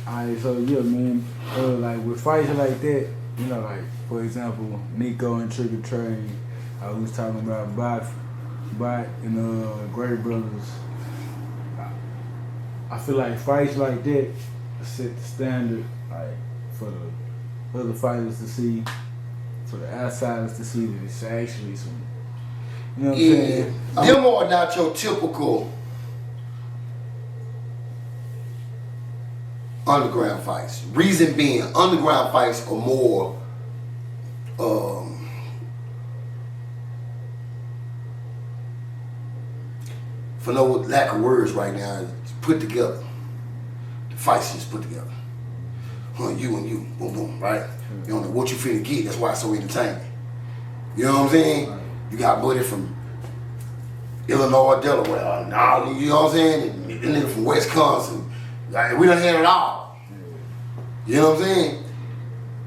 Alright, so yeah, man. Like with fights like that, you know, like for example, Nico and Trigger Trade. I was talking about Bot and Great Brothers. I feel like fights like that set the standard, like for the other fighters to see, for the outsiders to see that it's actually some. You know what I'm saying? Them are not your typical underground fights. Reason being, underground fights are more for no lack of words right now, it's put together. The fights just put together. You and you, boom, boom, right? You don't know what you finna get, that's why it's so entertaining. You know what I'm saying? Right. You got buddy from Illinois, Delaware, you know what I'm saying? And nigga from Wisconsin. Like, we done had it all. You know what I'm saying?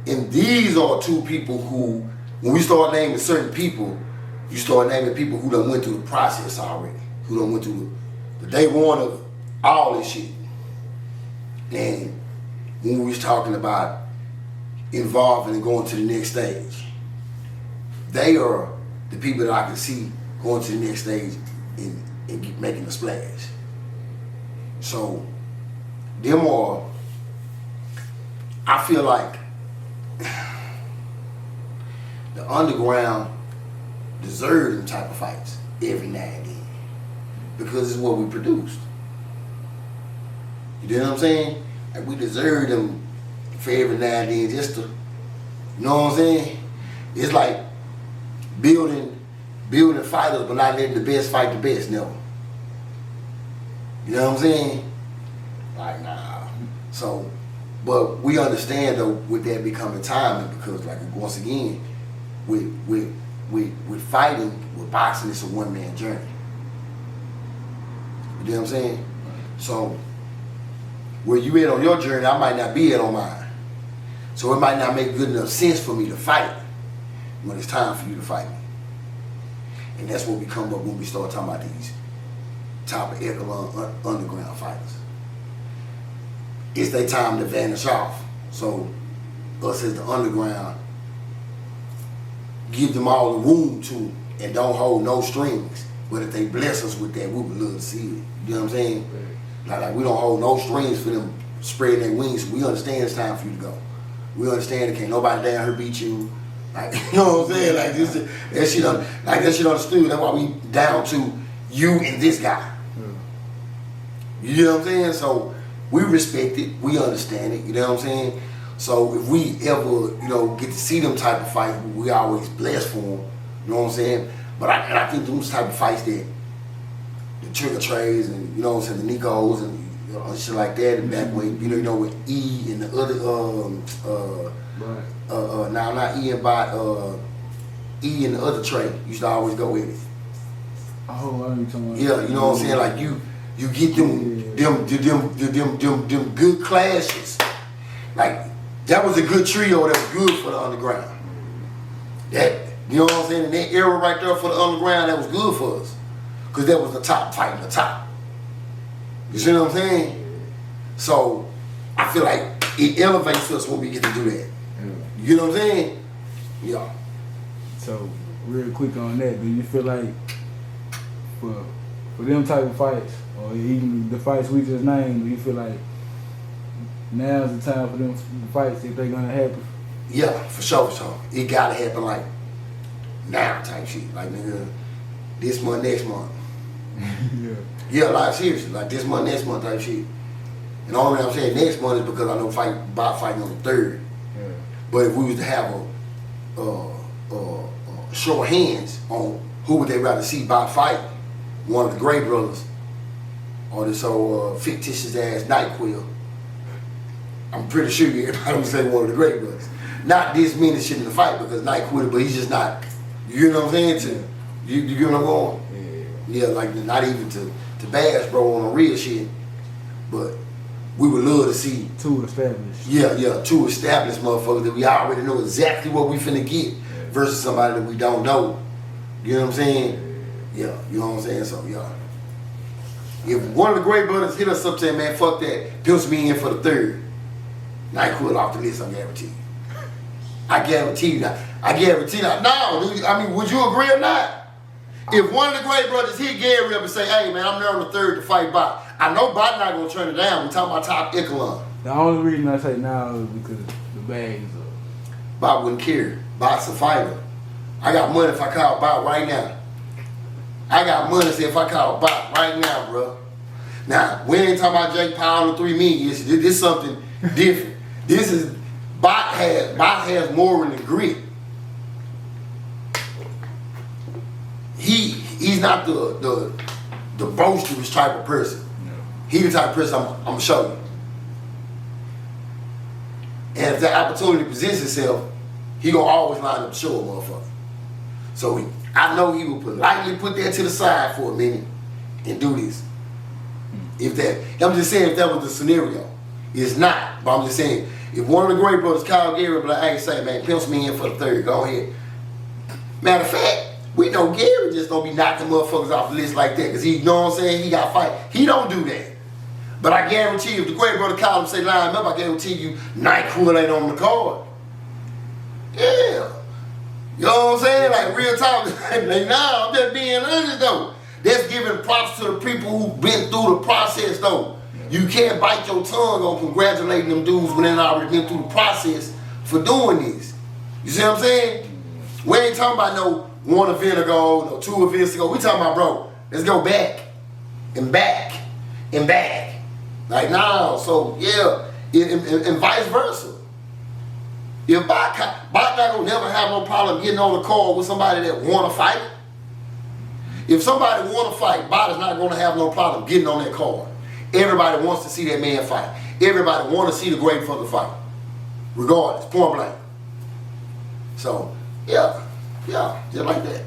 And these are two people who, when we start naming certain people, you start naming people who done went through the process already. Who done went through the day one of all this shit. And when we was talking about involving and going to the next stage, they are the people that I can see going to the next stage and making a splash. So, them are, I feel like the underground deserve them type of fights every now and then because it's what we produced. You know what I'm saying? Like we deserve them for every now and then just to, you know what I'm saying? It's like building fighters but not letting the best fight the best, never. You know what I'm saying? Like, nah. So, but we understand though with that becoming timing because like once again, with fighting, with boxing, it's a one-man journey. You know what I'm saying? So, where you at on your journey, I might not be at on mine. So it might not make good enough sense for me to fight when it's time for you to fight me. And that's what we come up when we start talking about these top of echelon underground fighters. It's their time to vanish off. So us as the underground, give them all the room to and don't hold no strings. But if they bless us with that, we would love to see it. You know what I'm saying? Like we don't hold no strings for them spreading their wings. We understand it's time for you to go. We understand that can't nobody down here beat you. Like, you know what I'm saying? Like that shit understood. That's why we down to you and this guy. You know what I'm saying? So we respect it, we understand it, you know what I'm saying? So if we ever, get to see them type of fights, we always blessed for them, you know what I'm saying? But I think those type of fights that the Trigger Trays and, you know what I'm saying, the Nicos and shit like that, and back when, with E and the other, not E and Bot, E and the other Trey used to always go with it. Oh, I know what you're Yeah, you know what I'm saying? Like you get them good clashes. Like that was a good trio that was good for the underground. That, you know what I'm saying? In that era right there for the underground, that was good for us. Cause that was the top fighting the top. You see what I'm saying? So I feel like it elevates us when we get to do that. You know what I'm saying? Yeah. So real quick on that, do you feel like for them type of fights, or even the fights we just named, do you feel like now's the time for them fights if they're gonna happen? Yeah, for sure. It gotta happen like now type shit. Like nigga, this month, next month. Yeah, like seriously, like this month, next month type shit. And the only reason I'm saying next month is because I know about fighting on the 3rd. Yeah. But if we was to have a show of hands on who would they rather see by fight, one of the Gray brothers or this old fictitious ass Nite-Quil, I'm pretty sure everybody would say one of the Gray brothers. Not this mean shit in the fight because Nite-Quil, but he's just not, you know what I'm saying? You get what I'm going? Yeah, like not even to bash bro on a real shit, but we would love to see two established. Yeah, two established motherfuckers that we already know exactly what we finna get versus somebody that we don't know. You know what I'm saying? Yeah, you know what I'm saying? So yeah. If one of the Gray brothers hit us up saying, man, fuck that, pencil me in for the 3rd. Nite-Quil off the list, I guarantee you. I guarantee you that. I guarantee that. No, I mean, would you agree or not? If one of the great brothers hit Gary up and say, hey, man, I'm there on the third to fight Bot, I know Bot not going to turn it down. We're talking about top echelon. The only reason I say now is because the bag is up. Bot wouldn't care. Bot's a fighter. I got money if I call Bot right now. I got money if I call Bot right now, bro. Now, we ain't talking about Jake Paul and 3 million. This is something different. This is, Bot has more in the grit. He's not the boisterous type of person. No. He the type of person I'm gonna show you. And if that opportunity presents itself, he gonna always line up to show a motherfucker. So I know he will politely put that to the side for a minute and do this. I'm just saying if that was the scenario. It's not, but I'm just saying if one of the great brothers, Kyle Gary, be like, hey, say, man, pencil me in for the third, go ahead. Matter of fact, we know Gary just don't be knocking motherfuckers off the list like that, because he, you know what I'm saying, he got to fight. He don't do that. But I guarantee you, if the great brother Kyle say line up, I guarantee you Nite-Quil ain't on the card. Yeah. You know what I'm saying? Like real talk. Like, nah, I'm just being honest though. That's giving props to the people who've been through the process though. You can't bite your tongue on congratulating them dudes when they already been through the process for doing this. You see what I'm saying? We ain't talking about no one event ago, no 2 events ago. We talking about, bro, let's go back and back and back. Like, nah, so yeah, and vice versa. If Bot not gonna never have no problem getting on the call with somebody that wanna fight. If somebody wanna fight, Bot is not gonna have no problem getting on that card. Everybody wants to see that man fight. Everybody wanna see the great fucker fight. Regardless, point blank. So, yeah, just like that.